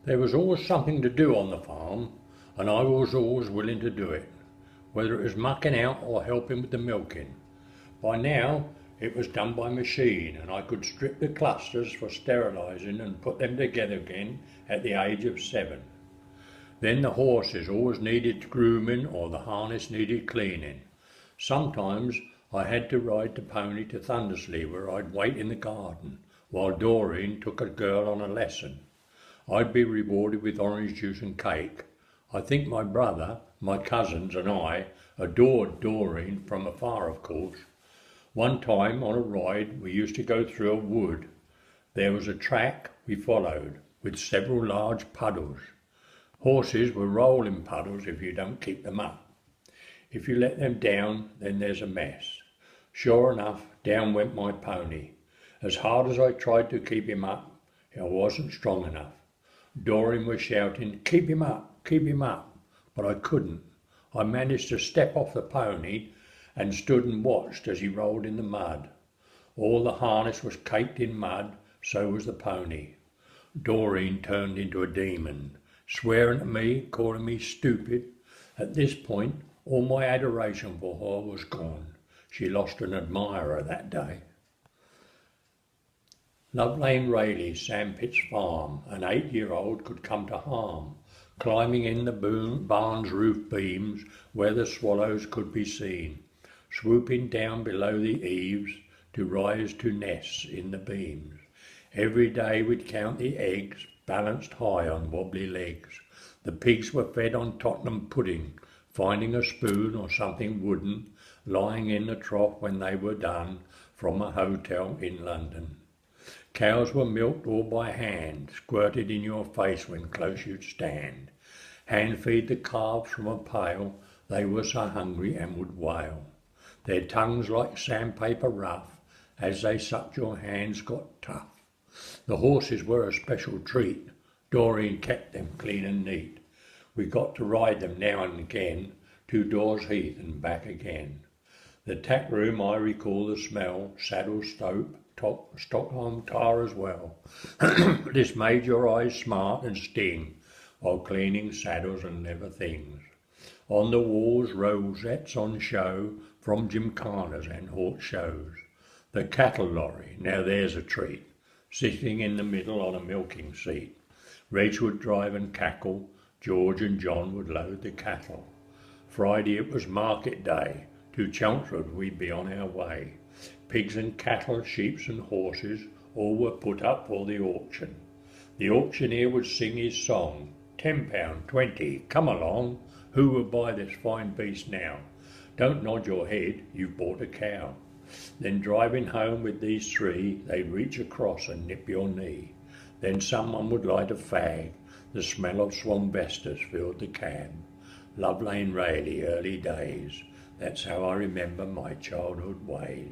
There was always something to do on the farm, and I was always willing to do it, whether it was mucking out or helping with the milking. By now it was done by machine, and I could strip the clusters for sterilising and put them together again at the age of 7. Then the horses always needed grooming or the harness needed cleaning. Sometimes I had to ride the pony to Thundersley, where I'd wait in the garden while Doreen took a girl on a lesson. I'd be rewarded with orange juice and cake. I think my brother, my cousins and I adored Doreen, from afar of course. One time on a ride we used to go through a wood. There was a track we followed with several large puddles. Horses were rolling puddles if you don't keep them up. If you let them down, then there's a mess. Sure enough, down went my pony. As hard as I tried to keep him up, I wasn't strong enough. Doreen was shouting, keep him up, but I couldn't. I managed to step off the pony and stood and watched as he rolled in the mud. All the harness was caked in mud, so was the pony. Doreen turned into a demon, swearing at me, calling me stupid. At this point, all my adoration for her was gone. She lost an admirer that day. Love Lane Rayleigh, Sandpit's farm. An 8-year-old could come to harm, climbing in the barn's roof beams where the swallows could be seen, swooping down below the eaves to rise to nests in the beams. Every day we'd count the eggs, balanced high on wobbly legs. The pigs were fed on Tottenham pudding, finding a spoon or something wooden lying in the trough when they were done from a hotel in London. Cows were milked all by hand, squirted in your face when close you'd stand. Hand feed the calves from a pail, they were so hungry and would wail. Their tongues like sandpaper rough, as they sucked your hands got tough. The horses were a special treat, Doreen kept them clean and neat. We got to ride them now and again, to Dawes Heath and back again. The tack room I recall the smell, saddle soap, Stockholm tar as well. This made your eyes smart and sting while cleaning saddles and leather things. On the walls rosettes on show from gymkhanas and horse shows. The cattle lorry, now there's a treat, sitting in the middle on a milking seat. Reg would drive and cackle, George and John would load the cattle. Friday it was market day, to Chelmsford we'd be on our way. Pigs and cattle, sheep and horses, all were put up for the auction. The auctioneer would sing his song, £10, 20, come along, who will buy this fine beast now? Don't nod your head, you've bought a cow. Then driving home with these three, they'd reach across and nip your knee. Then someone would light a fag, the smell of Swanvesters filled the cab. Love Lane Rayleigh, early days, that's how I remember my childhood ways.